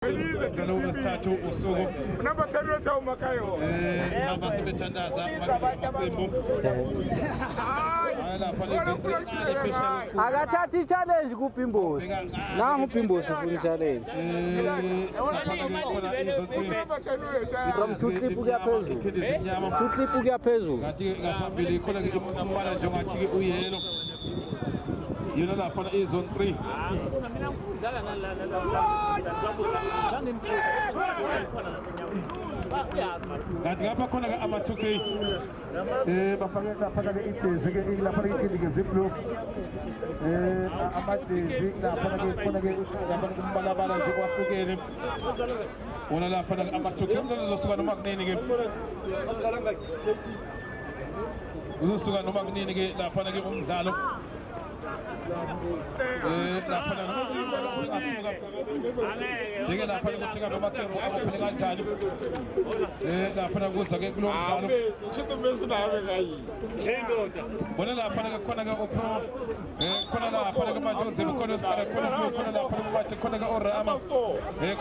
Kalunga sithathu usuku number 10 wethi awumakayo namba sebethandaza akathatha i-challenge kuBhimbosi nangu uBhimbosi ufuna i-challenge from 2 clip kuya phezulu 2 clip kuya phezulu ngaphambili khona ke umbala njengathi ke uyelo yona lapha izone 3 kanti ngapha khona ke ama-2K bafake lapha ke idezi ke lapha ke idezi ke ziplo amadezi lapha ke khona ke umbalabala nje kwahlukene wona lapha ke ama-2K uzosuka noma kunini ke uzosuka noma kunini ke lapha ke umdlalo lapha ngeke lapha ukuthi kabe amaqembu aphile kanjani lapha kuza ke kulo mdlalo shito mesi nawe ngayi ndoda bona lapha ke khona ke opro khona lapha ke manje khona isikhala khona lapha ke manje khona ke orama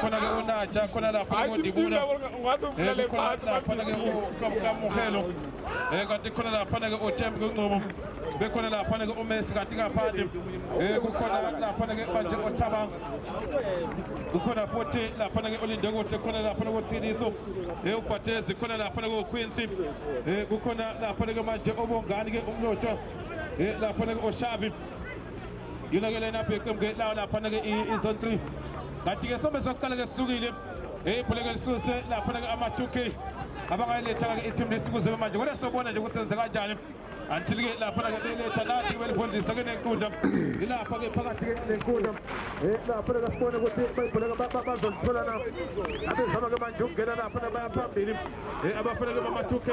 khona ke unaja khona lapha ke udibula ungathi uvulele phansi lapha ke ukamuhelo kanti khona lapha ke uTembe kuNcobo bekhona lapha ke uMessi kanti ngaphandle kukhona lapha ke manje oThabang kukhona futhi lapha ke Olinde kuhle khona lapha ke uThiniso uBhatezi khona lapha ke uQuincy kukhona lapha ke manje obongani ke umlotho lapha ke oShabi yona ke lena beqembu ke lapha ke izone 3 kanti ke sombe sokuqala ke sisukile ibholeke lisuse lapha ke ama-2K abangayiletha ke i-team lesikuze manje kodwa sobona nje ukuthi senze kanjani until ke lapha ke beletha nathi belifundisa ke nenkundla ilapha ke phakathi ke nenkundla lapha ke sibone ukuthi bayibholeka bazolithola na abezama ke manje ukungena lapha baya phambili abafana ke bama-2K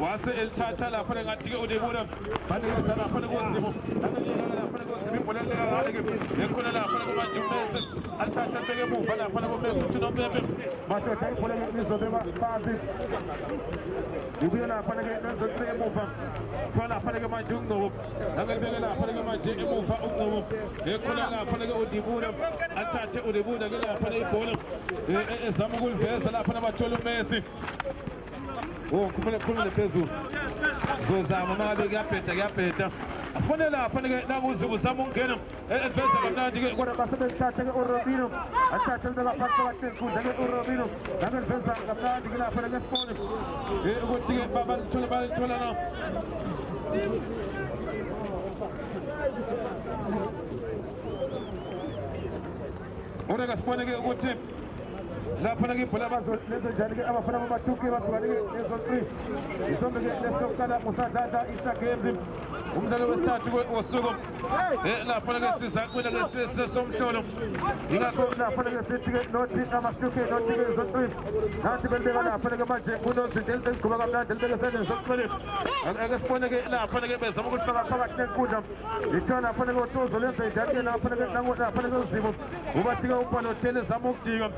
wase elithatha lapha ngathi ke udebula banikeza lapha kozimo lapha kozimo ibholeka ngale ke ekhona lapha manje uMessi athatha ke emuva lapha uMessi uthi noMbembe madoda ibholeka izobe bazi ubuye lapha ke nozothe emuva khona lapha ke manje uNgcobo akubeke lapha ke manje emuva uNgcobo ekhona lapha ke udibula athathe udibula ke lapha ibhola ezama ukuliveza lapha nabathola uMessi kumele khulule phezulu ngozama mangabe kuyabheda asibone lapha ke nakuze uzama ukungena eveza kamnandi ke kodwa basebenzithatha ke uRobino athathe lelo lapha basenkundla ke uRobino ngabeveza kamnandi ke lapha ke sibone ukuthi ke balithola na ora kasibone ke ukuthi lapha ke ibhola bazolenza njani ke abafana bama-2K bazibane ke nezo-3 isombe ke lesokala musadlala Games umdlalo wesithathu wosuku lapha ke sizakwela ke sesomhlolo yingakho lapha ke sithi ke nothi ama-2K nothi ke zo-3 nathi belibeka lapha ke manje kunozinto ezigquba kamnandi elibeke senezokucele ake sibone ke lapha ke bezama ukufaka phakathi nenkundla ithiwa lapha ke uTuzo lenza njani ke lapha ke uzimo ubathi ke uPalotele ezama ukujika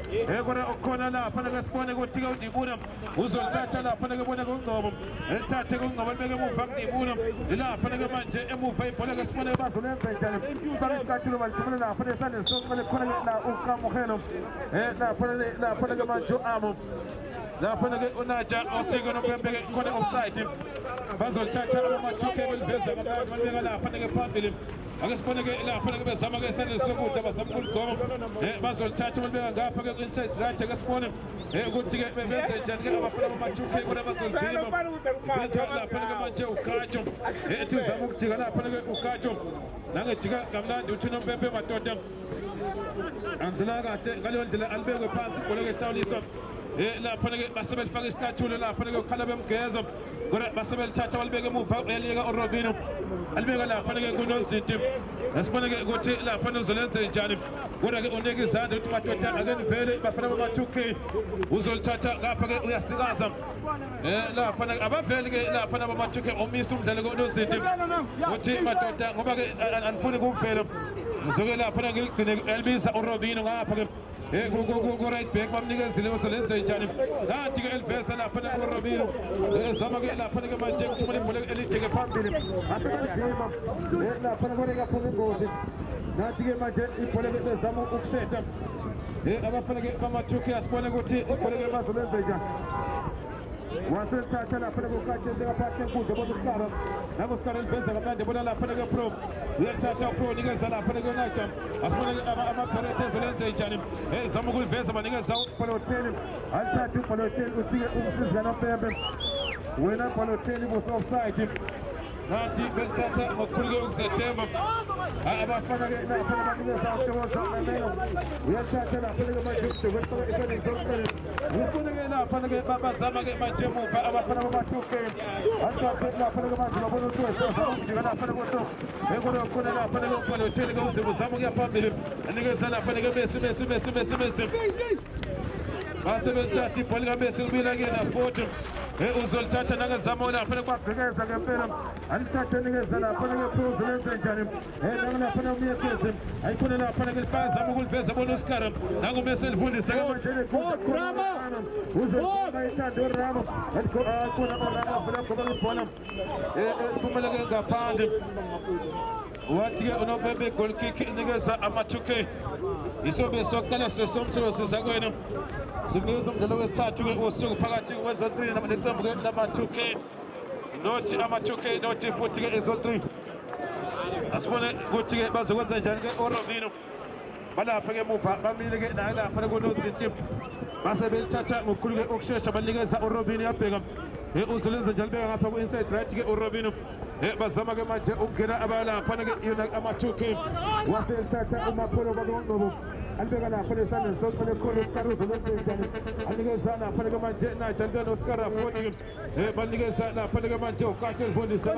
khona okhona lapha ke sibone ukuthi ke uDibuna uzolithatha lapha ke bona ke uNgcobo elithathe ke uNgcobo libeke emuva kuDibuna lapha ke manje emuva ibhola ke sibone bazolenza njani barisikathile balithumela lapha esandleni sokumele khona la ukamuhelo lapha ke manje u-Amo lapha ke uNaja osike noMbembe khona offside bazolithatha ama-2K beliveza kamnandi balibeka lapha ke phambili ake sibone ke lapha ke bezama ke esandleni sokudla bazama ukuligoma bazolithatha balibeka ngapha ke inside right ke sibone ukuthi ke benze njani ke abafana bama-2K kodwa bazolivima lapha ke manje uKhatsho ethi uzama ukujika lapha ke uKhatsho nangejika kamnandi uthi noMbembe madoda andlula kahle ngaleyo ndlela alibekwe phansi ibhola ke hlawuliswa lapha ke basebelifaka isicathulo lapha ke ukhala bemgezo kodwa basebelithatha balibeke emuva eliyeka uRobino alibeka lapha ke kunozinti asibone ke ukuthi lapha uzolenza njani kodwa ke unika izandla ukuthi madoda ake nivele bafana bama-2K uzolithatha ngapha ke uyasikaza lapha abaveli ke lapha bama-2K omisa umdlalo kunozinti ukuthi madoda ngoba ke anifuni kumvelo ngizoke lapha ngigcine elibisa uRobino ngapha ke ku-right back bamnikezile uzolenza njani kanti ke eliveza lapha uRobino ezama ke lapha ke manje kuthumela ibhola elide ke phambili asebalidima lapha ke kaphuma ingozi nathi-ke manje ibhola-ke bezama ukushetha abafana-ke bamajuki asibone ukuthi ibhola-ke bazolenze njani wasethatha lapha kokade ngaphathi enkundla bona usikara nabo usikara libenza kamnandi bona lapha ke pro uyathatha pro nikeza lapha ke Najam asibone ama-Pirates ezolenze njani zama ukuliveza banikeza uBalotelli alithatha uBalotelli ufike umsiza noPembe wena uBalotelli offside nathi bethatha ngokukhuluke ukuzethemba abafana-ke lapha banikeza uShoza Memelo uyathatha lapha ke manje ufike isonekile ufuneke lapha-ke bazama-ke manje emuva abafana bama-2K athathe lapha-ke manje babona ukuthi wesazamujika lapha-ke koto ekulokhona lapha-ke uBalotelli-ke uzima uzama ukuya phambili anikeza lapha-ke Messi basebenzisa ibhola likaMessi kubila-ke na-40 uzolithatha nakazama lapha kwabhekeza ngempela alithathe nikeza lapha-ke uzenze njani nangalapha umyekezi ayikhona lapha-ke lifazama ukuliveza bona usikara nanguMessi elivundisa-ke uzolithatha urama khona orama vele ngoba ibhola iphumele-ke ngaphandle wathi-ke uNopembe goal kick inikeza ama-2K isobe sokuqala sesomthulo sizakwena simnikeza umdlalo wesithathu-ke wosuku phakathi kwezo-3 neqembu-ke lama-2K nothi ama-2K nothi futhi-ke izo-3 asibone ukuthi-ke bazokwenza njani-ke uRobinho balapha-ke emuva bamile-ke naye lapha kunozinti base belithatha ngokukhulu-ke ukushesha banikeza uRobinho yabheka uzolenza njani beka ngapha ku-inside right-ke uRobinho bazama-ke manje ukungena abalapha-ke yona ama-2K waselithatha uMapolo bakonqobo alibeka lapha lesandla sokuqala ekhona uSikara uzolenzenjani anikeza lapha-ke manje najantwana uSikara foni-ke banikeza lapha-ke manje ukade elifundisa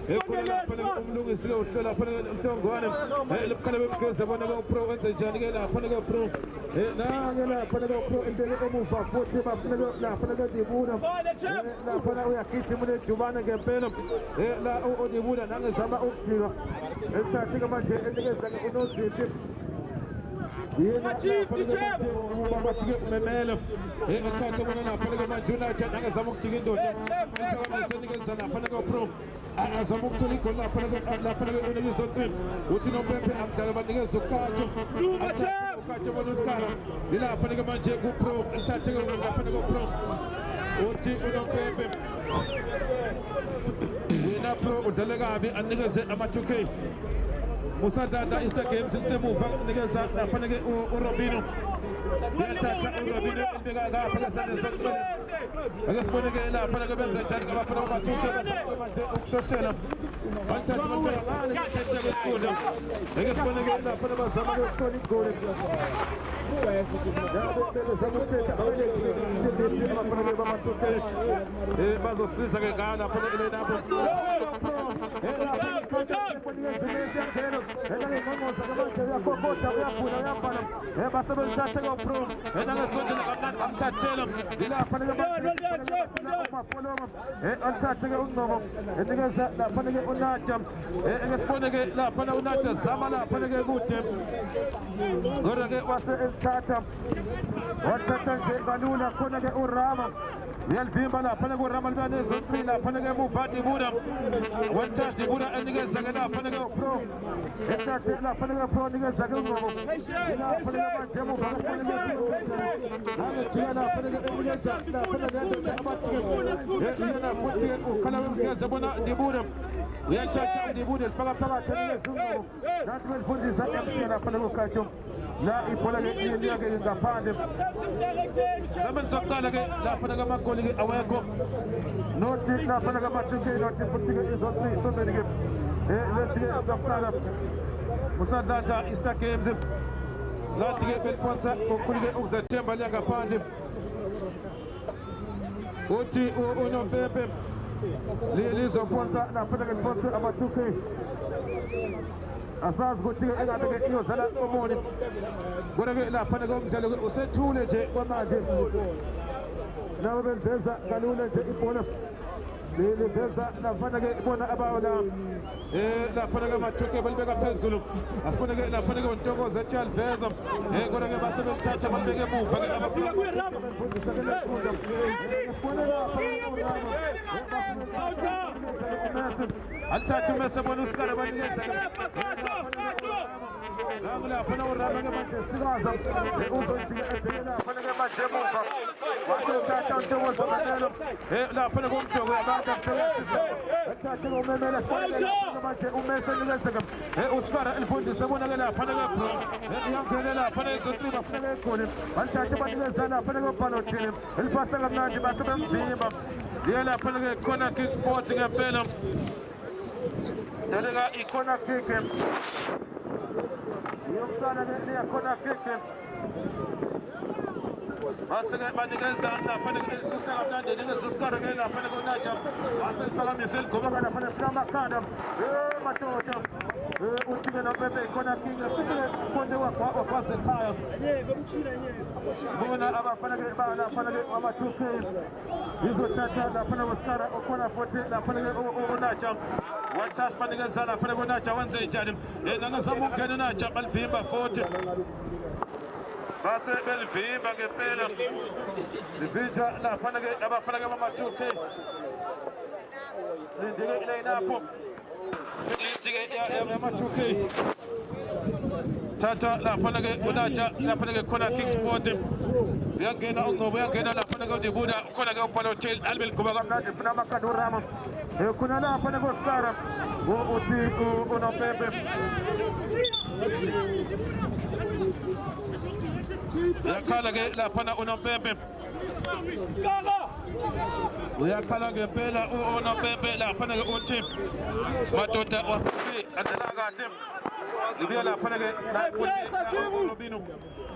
ekhona lapha-ke umlungisi-ke uhlola lapha-ke uMhlongwane libukhale bemgeza bona-ke uPro wenze njani-ke lapha-ke Pro nange lapha-ke uPro entele emuva futhi bafuneke lapha-ke Dibuna lapha uyagijima unejubane ngempela la uDibuna nangezama ukujika esithathe-ke manje enikeza-ke uNozinti Memelo athathe bona lapha-ke manje uNajam angazama ukujika indoda enikeza lapha-ke uPro azama ukuthola igoli lapha-ke unekizo-3 uthi noPembe amdala banikeza uKatsho bona usikara ilapha-ke manje kuPro athathe-ke lapha-ke uPro uthi uNopembe wena Pro udlale kabi anikeze ama-2K Musadada Easter Games semuva nikeza lapha-ke uRobinho uyathatha uRobinho ibeka ngapha ngesandla sokuqala akasibone-ke lapha-ke benza njani abafana bama-2K manje ukushoshela bathatha bantwana ngane enkundla akasibone-ke lapha bazama-ke ukuthola igoli bazosiza-ke ngalapha elenapho basebenzisathe uPro nangesondela kamnandi bamthathela alithathe-ke uNgcobo enikeza lapha-ke uNajam esibone-ke lapha uNajam zama lapha-ke kude kodwa-ke wase elithatha wathatha nje kalula khona-ke uRama uyalivimba lapha-ke uRama liba nezo-3 lapha-ke emuva Dibuna wathatha Dibuna enikeza-ke lapha-ke uPro ethathe lapha-ke Pro nikeza-ke uNgcobo lapha-ke manje emuva nangejika lapha-ke enikeza lapha-ke futhi ukhala wemgeza bona Dibuna uyathatha uDibuna lifaka phakathi enikeza uNgcobo nathi belifundisa emsika lapha-ke uKatsho la ibhola-ke iyake ngaphandle zamani sokuqala-ke lapha-ke amagoli-ke awekho nothi lapha-ke ama-2K nothi futhi-ke izo-3 sombeni-ke lesi-ke sokuqala Musadada Easter Games lathi-ke beliphonsa ngokukhulu-ke ukuzethemba liyangaphandle uthi uNopembe lizophonsa lapha-ke liphonse ama-2K asazi ukuthi-ke engabe-ke iyodlala omoni kodwa-ke lapha-ke umdlalo-ke usethule nje kwamanje nabo benzenza kalula nje ibhola Liliveza nafanake bona abawona nafanake mathuke balibeka phezulu asifanake nafanake untokoze Charles Veza kodwa ke basebethatha balibeke emuva ke abafika kuyirama alithatha umese bona usikara banikeza la fana urama ke matesikaza uzofika ebhekela fana ke majemuva wathatha untokoze banelo la fana kumjoko abantu athathe umemela manje umese nikezeka usikara elifundise bona ke la fana ke bro iyangena la fana izohlima fana ke khona bathathe banikeza la fana ke ballotini elifasa kamnandi basebemzimba yela fana ke khona ki sport ngempela Delega ikona kick yomsana ne ikona kick Basele banikeza la fana ke susa kamnandi nigezuskara ke la fana ke naja basele phakamisela goba la fana sikama khanda matoto uthike nobebe ikona kick konde wakho wasekhaya bona abafana ke bala fana ke ama-2K izothatha la fana usikara okhona 40 la fana ke unaja wathas banikeza la fana ke unaja wenze njani nangazama ukungena unaja balivimba 40 base belivimba ngempela livinja la fana ke abafana ke ama-2K lindike line-up ama-2K tata la fana ke unaja la fana ke khona King Sport uyangena ungcobo uyangena la fana ke udibuda khona ke ubalotel albel kuba kamnandi funa amakadurama khona la fana ke usikara uthi unopepe uyakhala ke la fana unopepe uyakhala ngempela unopepe la fana ke uthi madoda wafike adala kahle libiya la fana ke Robino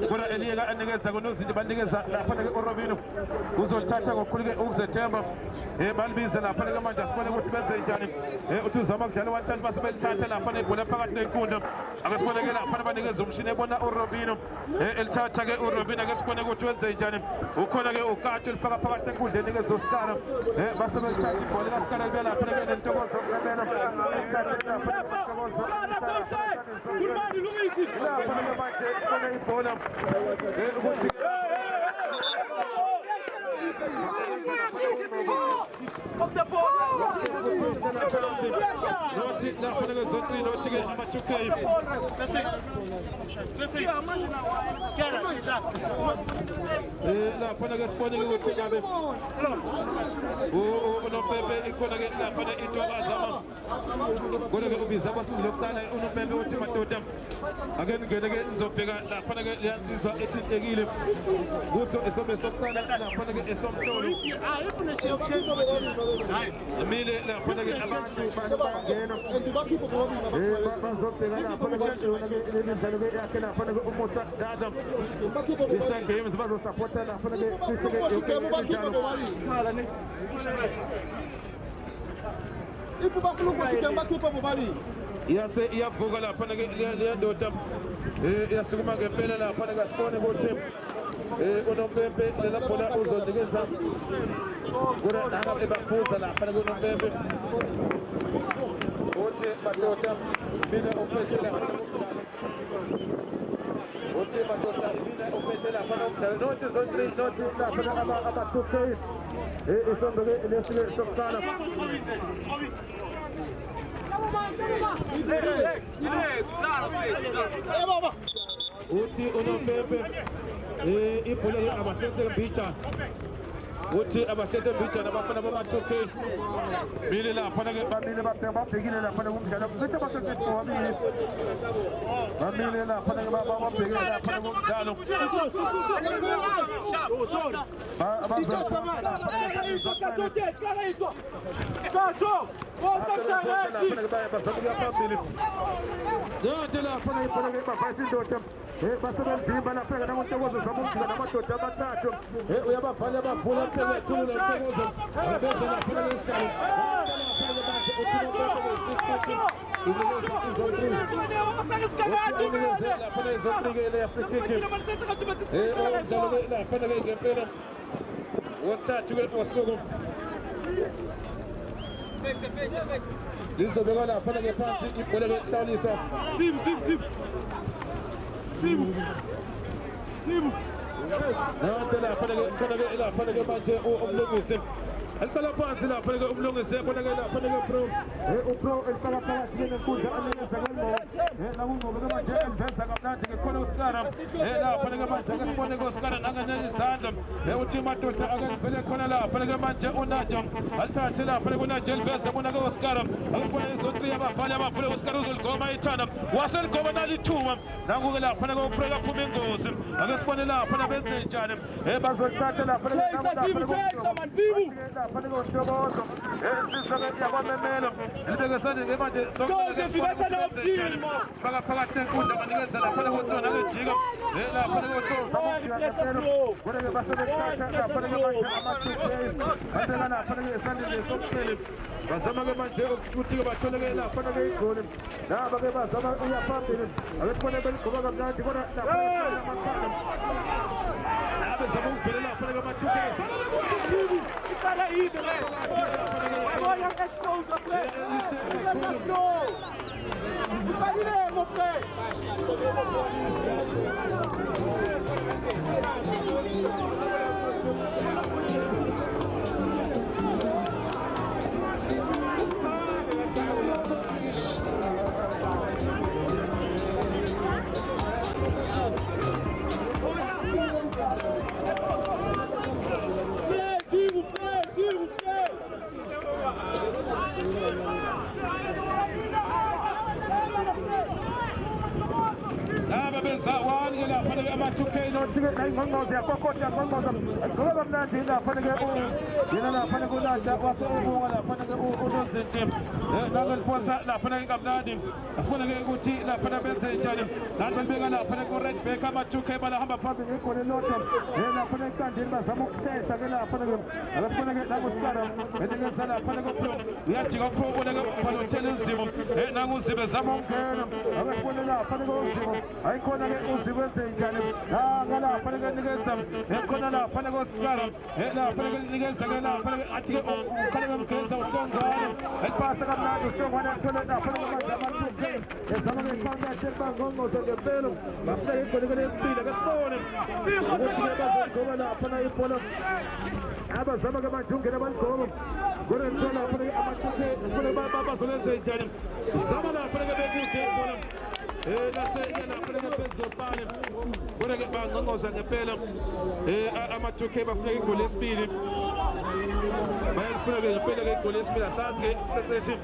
kura eliga anikeza kunozinto banikeza la fana ke Robino uzothatha ngokukhulike ukuzethemba balibiza la fana ke manje asibone ukuthi benze njani uthi uzama kudlala one-time basebelithatha la fana ibhola phakathi nenkundla akasibone ke la fana banikeza umshini ebona uRobino elithatha ke uRobino akasibone ukuthi wenze njani ukhona ke ukathi elifaka phakathi nenkundla enikeza usikara basebelithatha ibhola kasikara libiya la fana ke nentokozo kulemena Kulmani Luisi la fana ke manje kona ibhola ukuthi of the ball. La fana ke spone ke ukubane unopepe ikona ke la fana itokazama kodwa ke ubiza kwasizwe lokuqala unopepe uthi madoda ake ngene ke nizobheka la fana ke yansizwa ethintekile kuso esobe sokuqala la fana ke esomhlolo mile la fana ke abantu bangena bazobheka la fana ke imidlalo ke yakhe la fana ke umusa dada Eastern Games bazosupporta la fana ke Ifu bakuluku chikemba kipo bobali. Yase iyavuka la fana ke liyadota yasukuma ngempela la fana ke sibone ukuthi unompempe lela bola uzonikeza kura nanga ebaphuza la fana ke unompempe uthi madoda mina uphethe la fana uthi madoda mina uphethe la fana nothi zonke nothi la fana aba-2K isondoke lesile sokuqala uthi unompempe ibhola abahlete mbicha uthi abahlete mbicha nabafana baba-2K bili la fana ke bamile babhekile la fana kumdlalo kuthi abahlete bobabili bamile la fana ke babhekile la fana kumdlalo Yote la fana ipona ke bafasi ndoda basebenzimba lapha ke namontokozo zabumjika namadoda amathathu uyababhala abavula phela thulu lentokozo abeze la fana ke isalo lizobeka lapha ke phansi ibhola ke Hlawulisa lapha ke manje umlungisi Elqala phansi lapha ke umlungisi khona ke lapha ke pro upro elqala phakathi nenkundla anikeza ngelmo nakungoba ke manje emveza kamnandi ke khona uSikara lapha ke manje ke sibone ke uSikara nanganele izandla uthi madoda akavele khona lapha ke manje uNaja alithathe lapha ke uNaja eliveza bona ke uSikara akubona izotri abafana abavule uSikara uzoligoma ithanda waseligoma nalithuba nangu ke lapha ke upro kaphuma ingozi ake sibone lapha nabenze njani bazothatha lapha ke Panegostroboso, Sisaka Wamelo, and the Sunday they might phakathi nenkundla banikeza lapha nekutona ngejika lapha nekuto kodwa basebethatha lapha nemanje amathuba lapha nesandile sokuphela bazama ke manje ukuthi ke bathole ke lapha nekuyigoli laba ke bazama uya phambili abekubona beligqoka kamnandi kodwa lapha amakhala abezama ukuvela lapha nekamathuba Para aí, beleza? Olha a explosão, play! Essa flow! Vai mesmo, play! Zawani la pale amatuke no tige ngongo ya kokota ngongo ngoba mnandi la pale ke yena la pale kuna ja waso wala pale ke udonzete nalo liponsa la pale ke mnandi asibona ke ukuthi la pale benze njani nanto libeka la pale ku red back amatuke bala hamba phambili ikole lotho la pale kandini bazama ukushesa ke la pale ke asibona ke nangu Sikara edengeza la pale ko pro uyajika pro ubona ke balotela izimo nangu zibe zama ungena akubona la pale ko uzimo ayikhona ke uzibenze njani ngala pale ke nikeza ekhona la pale ko Sikara la pale ke nikeza ke la pale athi ke ukhale ngemgenza uhlongana elipasa kamnandi uhlongana thole la pale ko mazamatuke ezama ke sanga themba ngongo ngempela bafika igoli ke lesibili ke sibone ukuthi ke bazogoba la pale ibhola abazama ke majungela baligoma gore thola pale amatuke sibone bazolenza njani zama la pale ke bekude ibhola naseyena pale phezulu pale kodwa ke bangqongqoza ngempela amatuke bafuna igoli lesibili bayalifuna ke ngempela ke igoli lesibili asazi ke session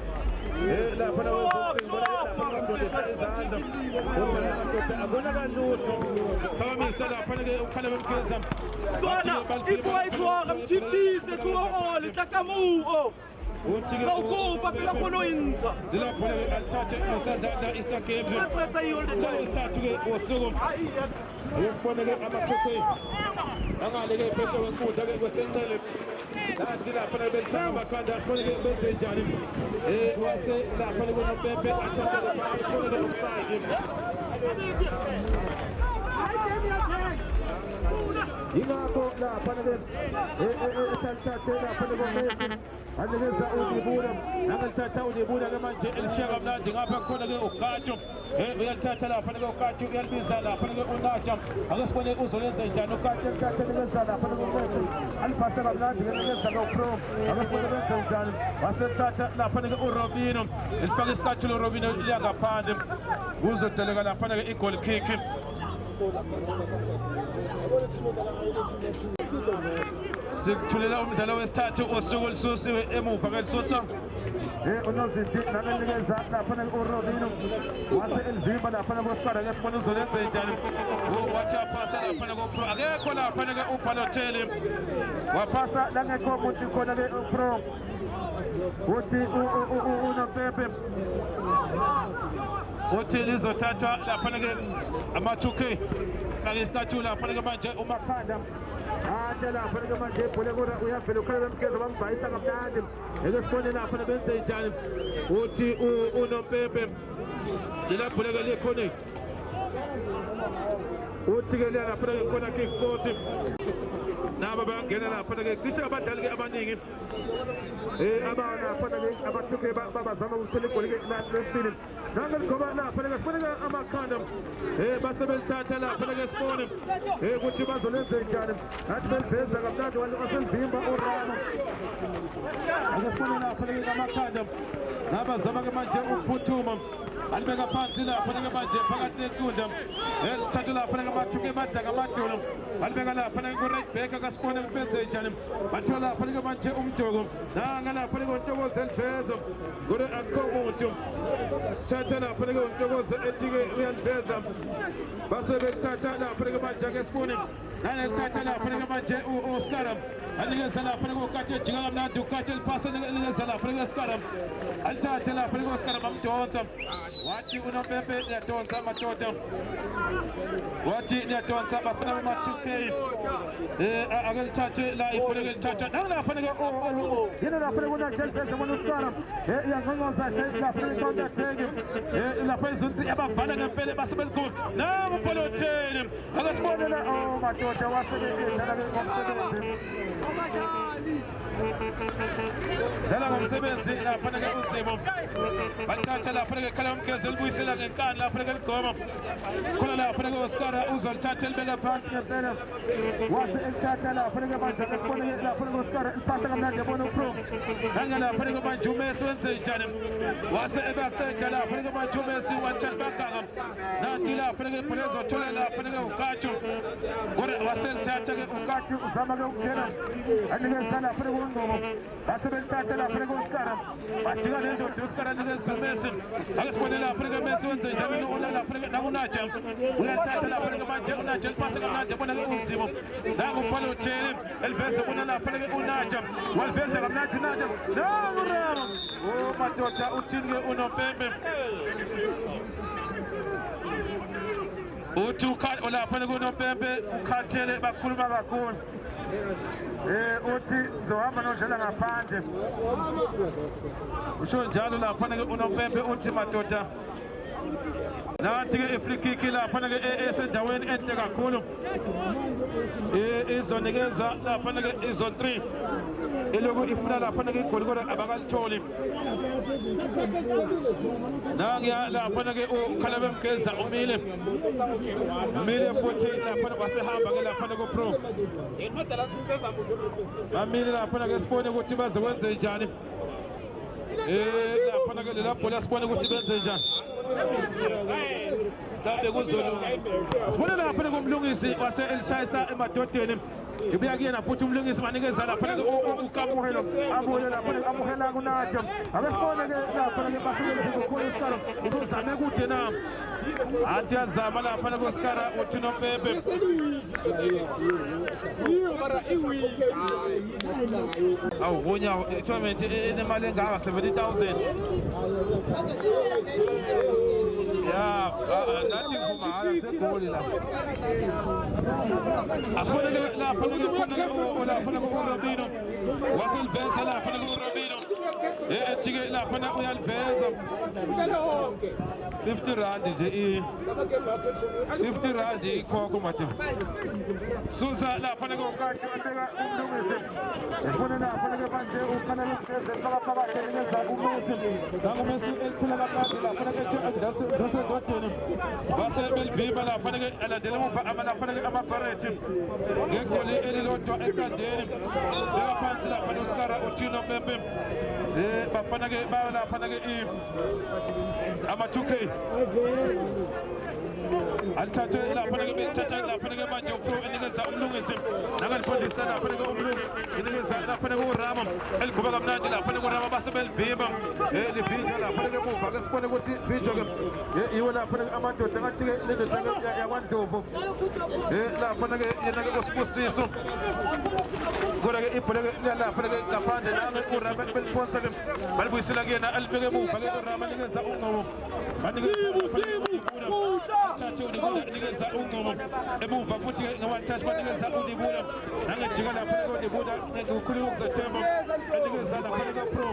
lapha nawezindodesa izandla akona kanlutho phakamisa lapha ke ukhale bemkeza Dona, ifoifoga mchifise tuo litakamuo Kaukupa pela konoinza lapha ke alithathe isandla isakebhe Pressa all the time uthathu ke usuku uyibona ke amatuke angale ke phesha wenkundla ke kwesenqele Nanti lapha belithanga amakhanda akhona ke benze njani wase lapha kubona Pepe athatha lapha akhona offside Ingakho lapha ke esalithathe lapha ke Angeleza udibula nangathatha udibula ke manje elishiya kamnandi ngapha khona ke uGatsho uyalithatha lapha ke uGatsho uyalibiza lapha ke uNaja ake sibone uzolenza njani uGatsho elithatha lenza lapha ke uPepe aliphatha kamnandi ke lenza ke uPro ake sibone lenza njani wasethatha lapha ke uRobino elifaka isikhathi Robino liya ngaphandle kuzodeleka lapha ke igoal kick Sikuthulela umdlalo wesithathu osuku lisusiwe emuva ke lisusa unozinti nakenikeza lapha uRobino wase elivimba lapha koSikara ke sibona uzolenza njani wacha pasa lapha koPro akekho lapha ke uBalotelli wapasa langekho ukuthi khona ke uPro uthi uNopepe uthi lizothathwa lapha ke amathuke kake isikhathi lapha ke manje uMakhanda Ade lapha ke manje ibhola kodwa uyavela ukhale bemkeza bambhayisa kamnandi eke sibone lapha benze njani uthi uNopepe lelabhola ke likhona uthikele lapha khona kick sport naba bangena lapha kisho abadali abaningi abana khona abathuke babazama ukuthola igoli lesibili nangoba lapha kufuneka amakhanda basebenzisa lapha ngesibone ukuthi bazolenza njani athi beliveza kamnandi waselivimba uRama akufuna lapha amakhanda nabazama ke manje ukuphuthuma alibeka phansi lapha manje phakathi nenkundla elithatha lapha ngamathuke madaka amadolo alibeka lapha ku-right back akasibone kubenze njani bathola lapha manje umdoko nanga lapha ngontokozo elivezo kure akhomuntu thatha lapha ngontokozo ethi-ke uyaliveza base bethatha lapha manje ngesibone nanelithatha lapha manje uSkara anikeza lapha ukathe ejika kamnandi ukathe elipasa anikeza lapha uSkara alithathe lapha uSkara bamdonsa wathi unompempe niyadonsa madoda wathi niyadonsa bafuna ama-2K akelithathe la ibhola kelithatha nangalapha yena lapha kunajeliveza bona uSkara iyangongoza lapha ikontateke lapha izunzi yabavala ngempela basebelikhulu nangupolotsheni akasibonela madoda wasebenzisa dala ngomsebenzi lapha uzimo bathatha lapha khala umgezi elibuyisela ngenkani lapha ligoma khona lapha uSkara uzolithatha elibeka phansi ngempela wase elithatha lapha manje kubona lapha uSkara ipasa kamnandi yabona uPro nangalapha manje uMessi wenze njani wase ebaqeda lapha manje uMessi wathatha baganga nathi lapha ibhola ezothola lapha uKachu kodwa wase elithatha uKachu uzama ukungena anikeza lapha Ngomo basebenzisa lapha uSkara bajika nendoda uSkara nikeza uMessi akasibone lapha uMessi wenze njani lapha nakunaja uyathatha lapha manje unaja elipasa kamnandi yabona uzimo nangupolotsheni eliveze bona lapha unaja waliveza kamnandi unaja nangurama madoda uthini-ke unompempe uthi lapha kunompempe ukhathele bakhuluma kakhulu uthi zohamba nodlala ngaphandle usho njalo lapha unompempe uthi madoda nathi-ke i-free kick lapha esendaweni enhle kakhulu izonikeza lapha izone 3 iloku ifuna lapha igoli kodwa abakalitholi nangiya lapha uKhalabe Mgeza umile futhi lapha wasehamba-ke lapha kuPro bamile lapha sibone ukuthi bazokwenze njani lapha lela bhola sibone ukuthi benze njani mhlawumbe kuzolunga sibone lapha kumlungisi wase-elishayisa emadodeni ibuya kuyena futhi umlungisi banikeza lapha ukamuhelo abuye lapha amuhela kunajo abesibone-ke lapha basebenzisa kukhulu uSkara uzame kude na athi yazama lapha kuSkara uthi unompempe awuvunya itournament enemali engaka 70,000 ya nathi ngivuma segoli lapha akhona lapha uRabino waseliveza lapha uRabino ejike lapha uyaliveza 50 rand nje 50 rand ikhokho manje susa lapha ngokakhe abeka umlungisi esibona lapha manje uKhalabe Mgeza phakathi ngenza uMessi nanguMessi elithula kamnandi lapha dodeni base belivimba lapha alandela lapha amaBarrett ngegoli elilodwa eqandeni beka phansi lapha uSkara uthi unompempe bafana-ke balapha-ke ama-2K alithathe lapha-ke belithatha lapha-ke manje uPro enikeza umlungisi nangalifundisa lapha-ke umlungu enikeza lapha-ke uRama eliguba kamnandi lapha-ke uRama base belivimba livinjwa lapha-ke muva-ke sibone ukuthi vinjwa-ke yiwo lapha-ke amadoda ngathi-ke lendoda yakwaNdlovu lapha-ke yena-ke uSibusiso kodwa-ke ibhola-ke lapha-ke ngaphandle nami uRama beliphonsa-ke balibuyisela kuyena alibeke muva-ke uRama nikeza uNgcobo nikeza uNgcobo emuva futhi ngawathatha banikeza uNibula nangejika lapha uNibula ngokukhulu ukuzethemba enikeza lapha uPro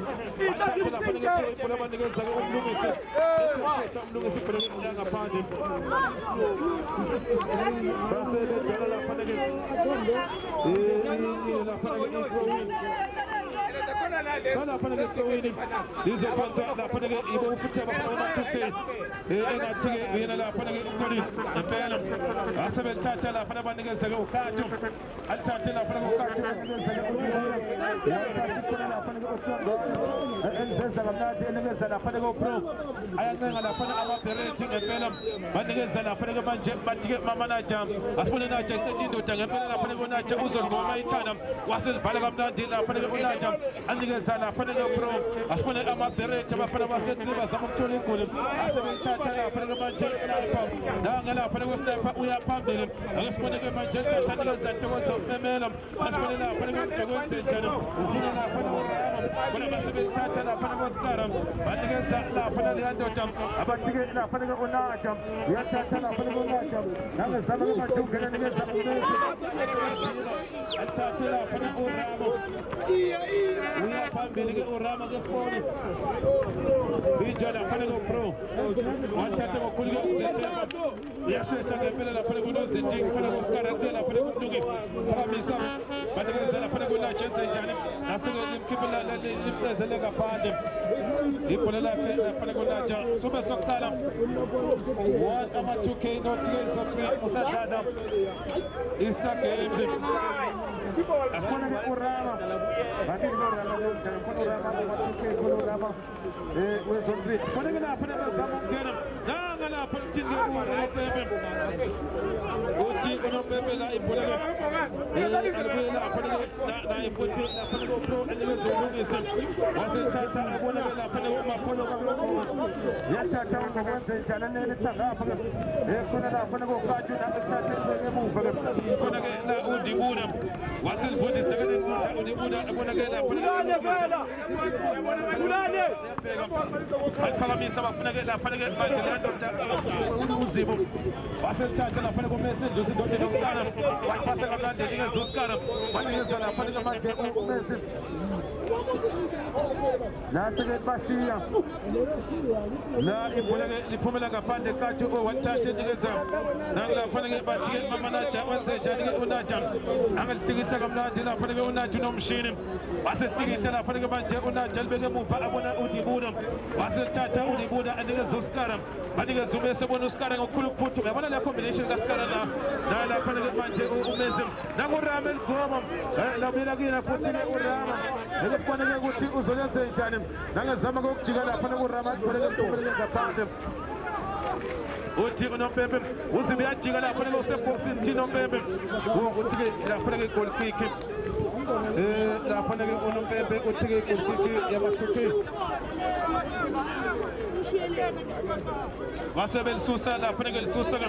Wasabel Susa la Panagel Susa la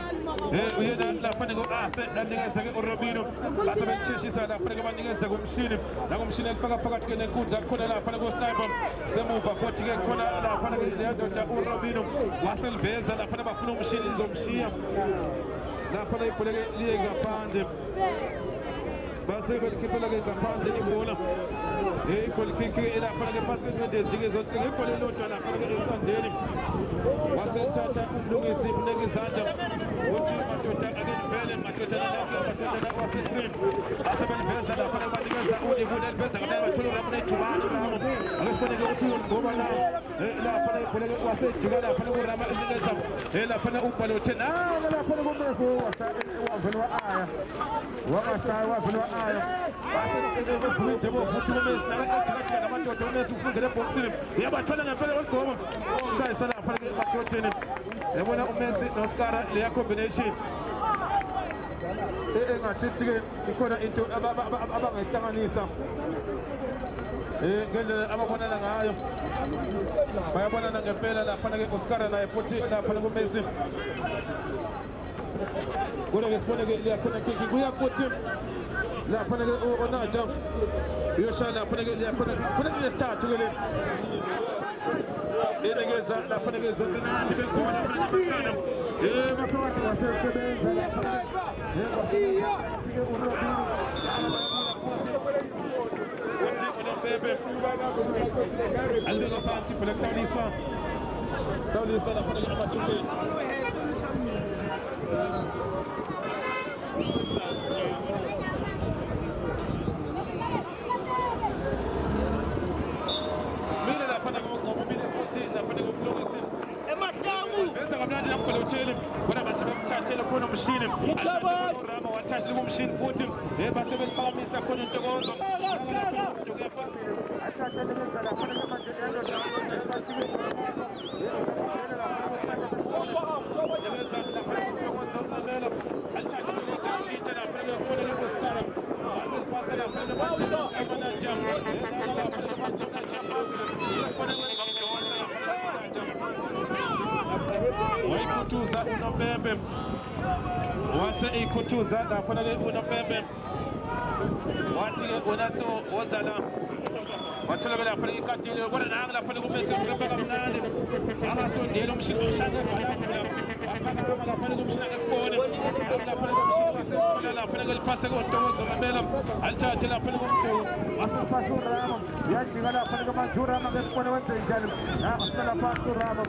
Panago Afe and the Robino, Wasabel Cheshisa, la Panagamanigan Zagum Shin, Nagum Shin and Pagapagat and Kuta, Kona, Panago Sniper, Samu Pakotika, Kona, la Panagal Robino, Wasel Veza, la Panabaflum Shin is of Shia, la Panaga Liga Pand. Baseball keeper like the fans in Bola. He could kick it up for the passenger. The Ziggy was the Lipoli Luton. Was it Tata Louis Alexander? Would you want to attack against Belen? That was his name. Asabel Vesa, the Panamanians, the only good and better. Never to eliminate to one. I was going to go to Gomana. La Panamanian was it to get up and over Rama. La Panamanian. Ah, the Panamanian was La Panaga or not, you shall not put a start to it. La Panaga is bebe. Alvega parti pour le Taulisson. Taulisson la fana ga Matuke. Mira la fana ga Ngoma mira kote la fana ga Florence. Esa kamnandi namkhulu utshele bona basebemthathele khona umshini Rama wathatha lo mshini futhi basebephakamisa khona intokozo Waikutuza unombembe wase ikutuza nafanele unombembe wati unato wazala watula bela fali katile wala naangla fali kumese kulamba mnani ama so ndelo mshikishanga akana fali kumshika spone akana fali kumshika spone la fali kulpasa kutozo mbela alta la fali kumsu afasu rama yaji gala fali kumajura ma spone wante jalim na asala fasu rama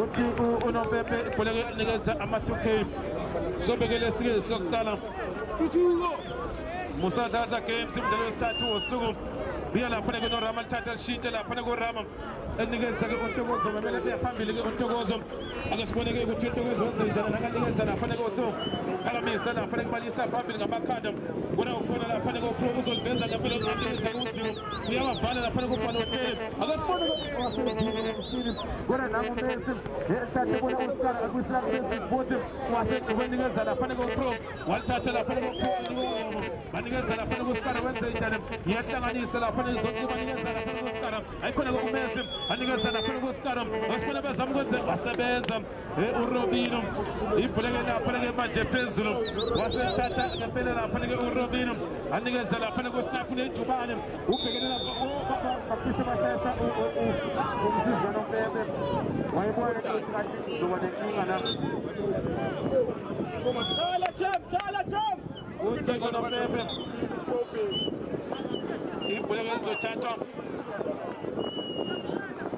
uti unombembe kolege negeza amatuke sobegele stre soktala Musa Dada came simple tatu osugu Bia la fana go Rama tata shita la fana go Rama enige saga ontogozo mele be family go ontogozo aga spone go ontogozo jana nanga nige sana fana go to kala mi sana fana go malisa family ga makada gona ukona la fana go proposal beza na pelo ndige saga usigo bia wa bala la fana go palote aga spone go gona na momento esa te gona Oscar agusra bote wase go ndige sana fana go pro wal tata la fana go pro manige sana fana go Oscar wenze jana yatanga ni sala fana zo manige sana fana go Oscar ay kona go umese aniga sana fana go Oscar wasipona bazamgonze wasebenza urobino ipolege la fana go majepezulu wase tata ngapela la fana go urobino aniga sana fana go snap ne tubane upegela kapisa matasa umziza no bebe waibona kati zobane ngana tala cham utego no bebe ipolege zo tata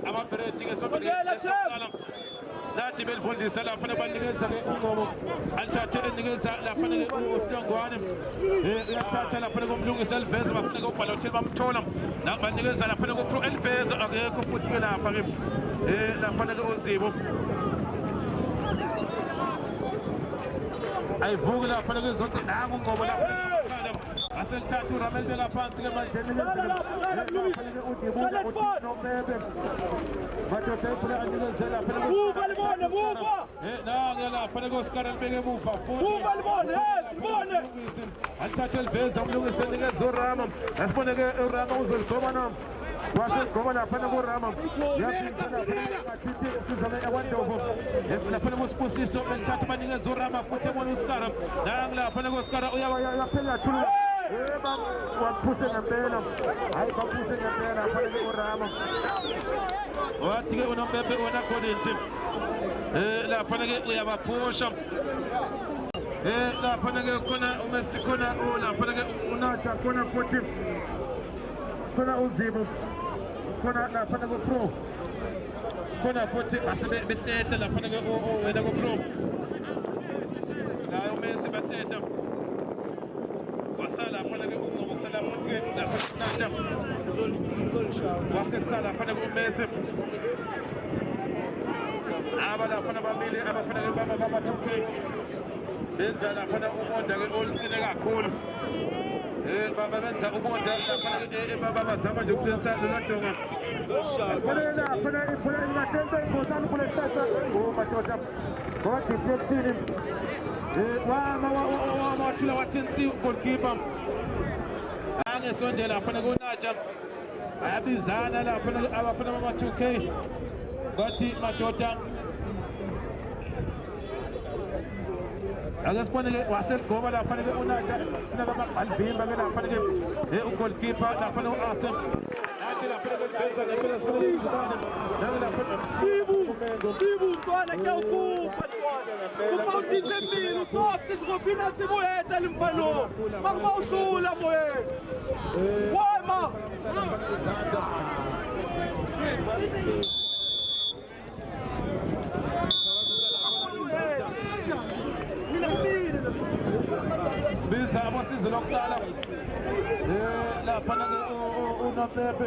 ama beretinga sabage salam nati bel foldi sala fana bandige sale ngomo alta tere ndige sala fana ngwane ya tata la fana ngomlungu sel bez ma fana go palo til bam tolam na bandige sala fana go pro el bez age ko futi la fare la fana go zibo ay bugla fana go zote na ngomo la asel tatu ramel be la pantige ma jenene Watige unombebe una kodinti la panage ya baposha la panage kuna umesikuna la panage unata kuna poti kuna uzibu kuna la panage pro kuna poti asabe betete la panage wena go pro la umesi betete wasala panage wasala poti la panage Wasik sala fana gumese abala fana bamili aba fana baba tuke benza la fana umonda ke ol kinega khulu baba benza umonda la fana baba zama jokusenza lontonga fana ifuna ingatenda ibozana kule sasa machota kwa kitetsini wa tula watenzi goalkeeper ane sonde la fana gonaja abizana la fana abafana mama 2K bati machota agasponele wasel goba la fana gonaja na baba albimba la fana goalkeeper la fana asem la fana goalkeeper la fana sibu ntwana kyauku patwa Kuphathise impilo soste sikhopina sibuheta limfano. Makubawushula moyethu. Wema. Biza abosizo lokuqala lapha uNotepe